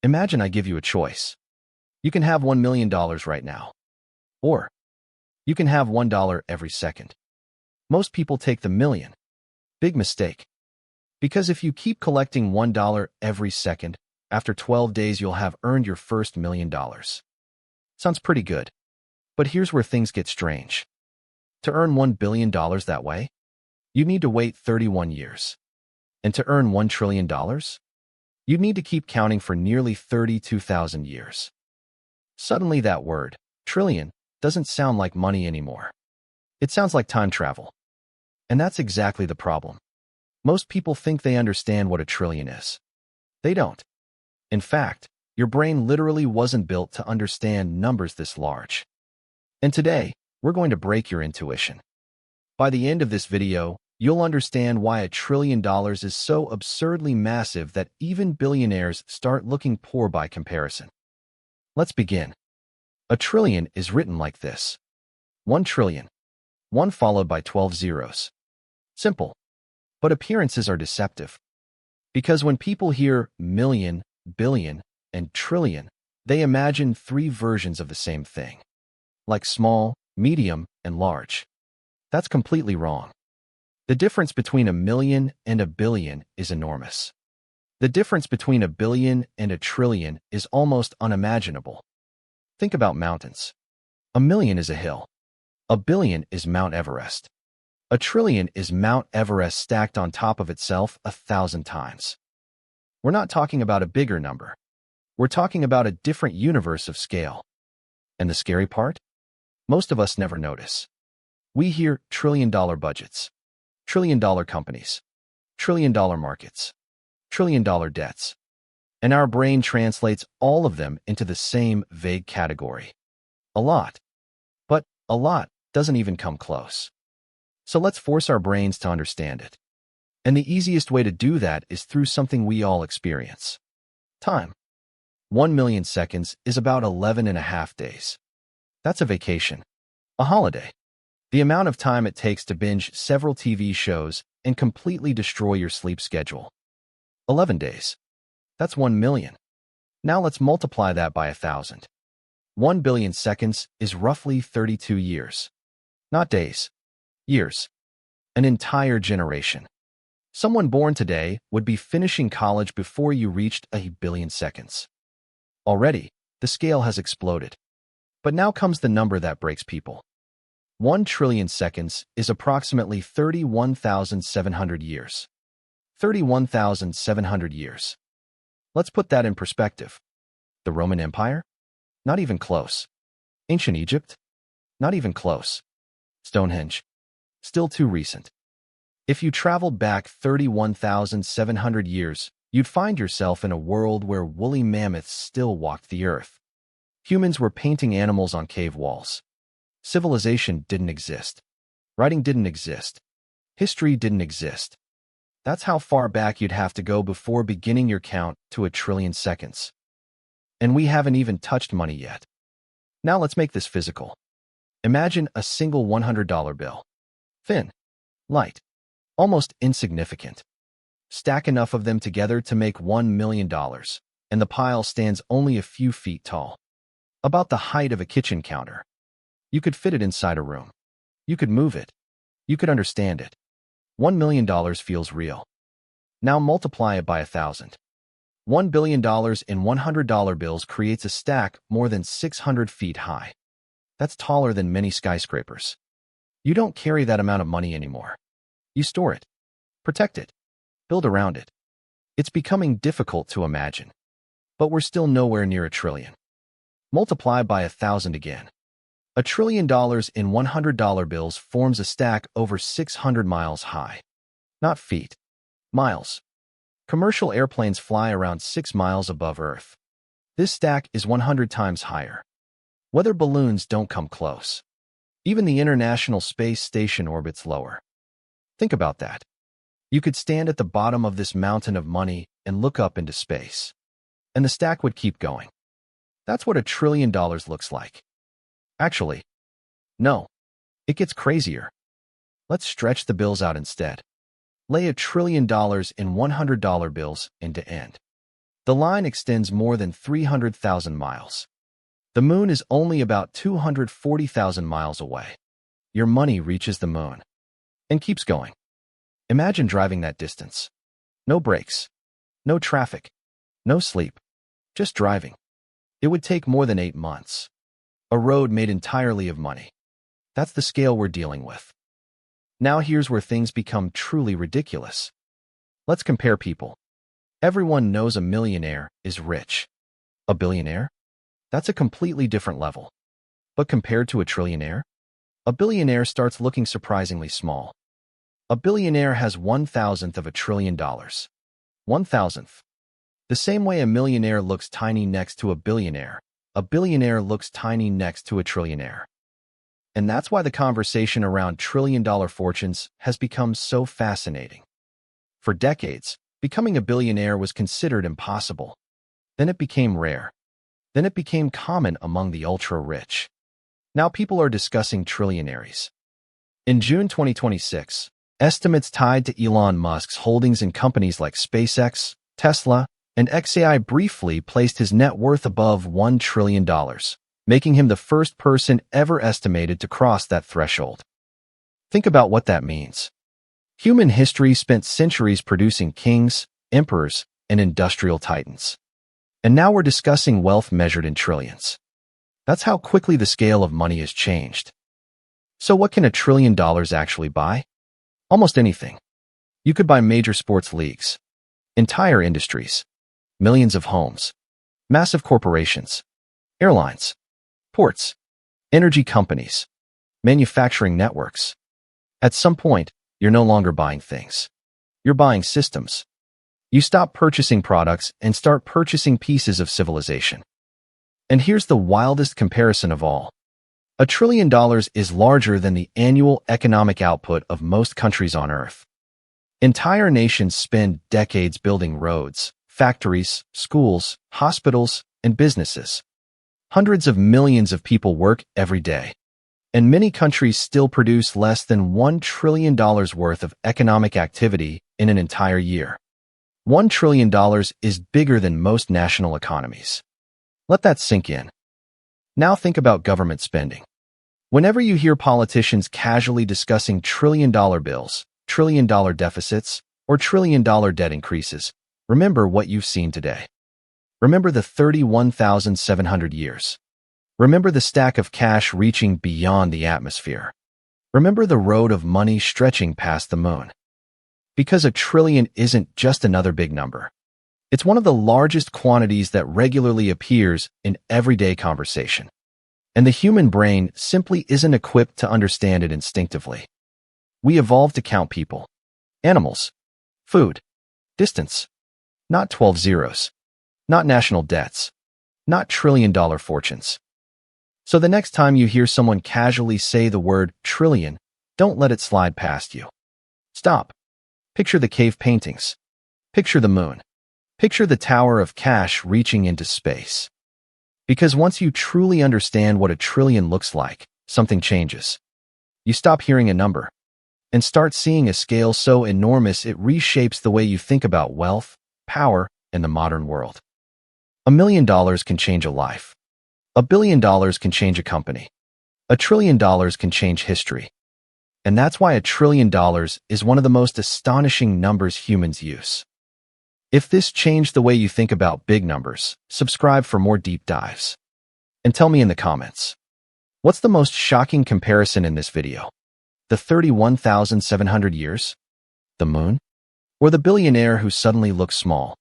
Imagine I give you a choice. You can have $1 million right now. Or you can have $1 every second. Most people take the million. Big mistake. Because if you keep collecting $1 every second, after 12 days you'll have earned your first $1 million. Sounds pretty good. But here's where things get strange. To earn $1 billion that way, you need to wait 31 years. And to earn $1 trillion, you need to keep counting for nearly 32,000 years. Suddenly that word, trillion, doesn't sound like money anymore. It sounds like time travel. And that's exactly the problem. Most people think they understand what a trillion is. They don't. In fact, your brain literally wasn't built to understand numbers this large. And today, we're going to break your intuition. By the end of this video, you'll understand why $1 trillion is so absurdly massive that even billionaires start looking poor by comparison. Let's begin. A trillion is written like this. 1 trillion. 1 followed by 12 zeros. Simple. But appearances are deceptive. Because when people hear million, billion, and trillion, they imagine 3 versions of the same thing. Like small, medium, and large. That's completely wrong. The difference between a million and a billion is enormous. The difference between a billion and a trillion is almost unimaginable. Think about mountains. A million is a hill. A billion is Mount Everest. A trillion is Mount Everest stacked on top of itself 1,000 times. We're not talking about a bigger number. We're talking about a different universe of scale. And the scary part? Most of us never notice. We hear trillion-dollar budgets, trillion-dollar companies, trillion-dollar markets, trillion-dollar debts, and our brain translates all of them into the same vague category. A lot. But a lot doesn't even come close. So let's force our brains to understand it. And the easiest way to do that is through something we all experience. Time. 1 million seconds is about 11.5 days. That's a vacation. A holiday. The amount of time it takes to binge several TV shows and completely destroy your sleep schedule. 11 days. That's 1 million. Now let's multiply that by 1,000. 1 billion seconds is roughly 32 years. Not days. Years. An entire generation. Someone born today would be finishing college before you reached 1 billion seconds. Already, the scale has exploded. But now comes the number that breaks people. 1 trillion seconds is approximately 31,700 years. 31,700 years. Let's put that in perspective. The Roman Empire? Not even close. Ancient Egypt? Not even close. Stonehenge? Still too recent. If you traveled back 31,700 years, you'd find yourself in a world where woolly mammoths still walked the earth. Humans were painting animals on cave walls. Civilization didn't exist. Writing didn't exist. History didn't exist. That's how far back you'd have to go before beginning your count to 1 trillion seconds. And we haven't even touched money yet. Now let's make this physical. Imagine a single $100 bill. Thin. Light. Almost insignificant. Stack enough of them together to make $1 million, and the pile stands only a few feet tall. About the height of a kitchen counter. You could fit it inside a room. You could move it. You could understand it. $1 million feels real. Now multiply it by 1,000. $1 billion in $100 bills creates a stack more than 600 feet high. That's taller than many skyscrapers. You don't carry that amount of money anymore. You store it. Protect it. Build around it. It's becoming difficult to imagine. But we're still nowhere near 1 trillion. Multiply by 1,000 again. $1 trillion in $100 bills forms a stack over 600 miles high. Not feet. Miles. Commercial airplanes fly around 6 miles above Earth. This stack is 100 times higher. Weather balloons don't come close. Even the International Space Station orbits lower. Think about that. You could stand at the bottom of this mountain of money and look up into space. And the stack would keep going. That's what $1 trillion looks like. Actually, no. It gets crazier. Let's stretch the bills out instead. Lay $1 trillion in $100 bills end to end. The line extends more than 300,000 miles. The moon is only about 240,000 miles away. Your money reaches the moon and keeps going. Imagine driving that distance. No brakes, no traffic, no sleep, just driving. It would take more than 8 months. A road made entirely of money. That's the scale we're dealing with. Now here's where things become truly ridiculous. Let's compare people. Everyone knows a millionaire is rich. A billionaire? That's a completely different level. But compared to a trillionaire, a billionaire starts looking surprisingly small. A billionaire has 1,000th of $1 trillion. 1,000th. The same way a millionaire looks tiny next to a billionaire looks tiny next to a trillionaire. And that's why the conversation around trillion-dollar fortunes has become so fascinating. For decades, becoming a billionaire was considered impossible. Then it became rare. Then it became common among the ultra-rich. Now people are discussing trillionaires. In June 2026, estimates tied to Elon Musk's holdings in companies like SpaceX, Tesla, and XAI briefly placed his net worth above $1 trillion, making him the first person ever estimated to cross that threshold. Think about what that means. Human history spent centuries producing kings, emperors, and industrial titans. And now we're discussing wealth measured in trillions. That's how quickly the scale of money has changed. So what can $1 trillion actually buy? Almost anything. You could buy major sports leagues, entire industries, millions of homes, massive corporations, airlines, ports, energy companies, manufacturing networks. At some point, you're no longer buying things. You're buying systems. You stop purchasing products and start purchasing pieces of civilization. And here's the wildest comparison of all. $1 trillion is larger than the annual economic output of most countries on Earth. Entire nations spend decades building roads, factories, schools, hospitals, and businesses. Hundreds of millions of people work every day. And many countries still produce less than $1 trillion worth of economic activity in an entire year. $1 trillion is bigger than most national economies. Let that sink in. Now think about government spending. Whenever you hear politicians casually discussing trillion-dollar bills, trillion-dollar deficits, or trillion-dollar debt increases, remember what you've seen today. Remember the 31,700 years. Remember the stack of cash reaching beyond the atmosphere. Remember the road of money stretching past the moon. Because $1 trillion isn't just another big number. It's one of the largest quantities that regularly appears in everyday conversation. And the human brain simply isn't equipped to understand it instinctively. We evolved to count people, animals, food, distance, not 12 zeros, not national debts, not trillion-dollar fortunes. So the next time you hear someone casually say the word trillion, don't let it slide past you. Stop. Picture the cave paintings. Picture the moon. Picture the tower of cash reaching into space. Because once you truly understand what $1 trillion looks like, something changes. You stop hearing a number and start seeing a scale so enormous it reshapes the way you think about wealth, power, and the modern world. $1 million can change a life. $1 billion can change a company. $1 trillion can change history. And that's why $1 trillion is one of the most astonishing numbers humans use. If this changed the way you think about big numbers, subscribe for more deep dives. And tell me in the comments, what's the most shocking comparison in this video? The 31,700 years? The moon? Or the billionaire who suddenly looks small?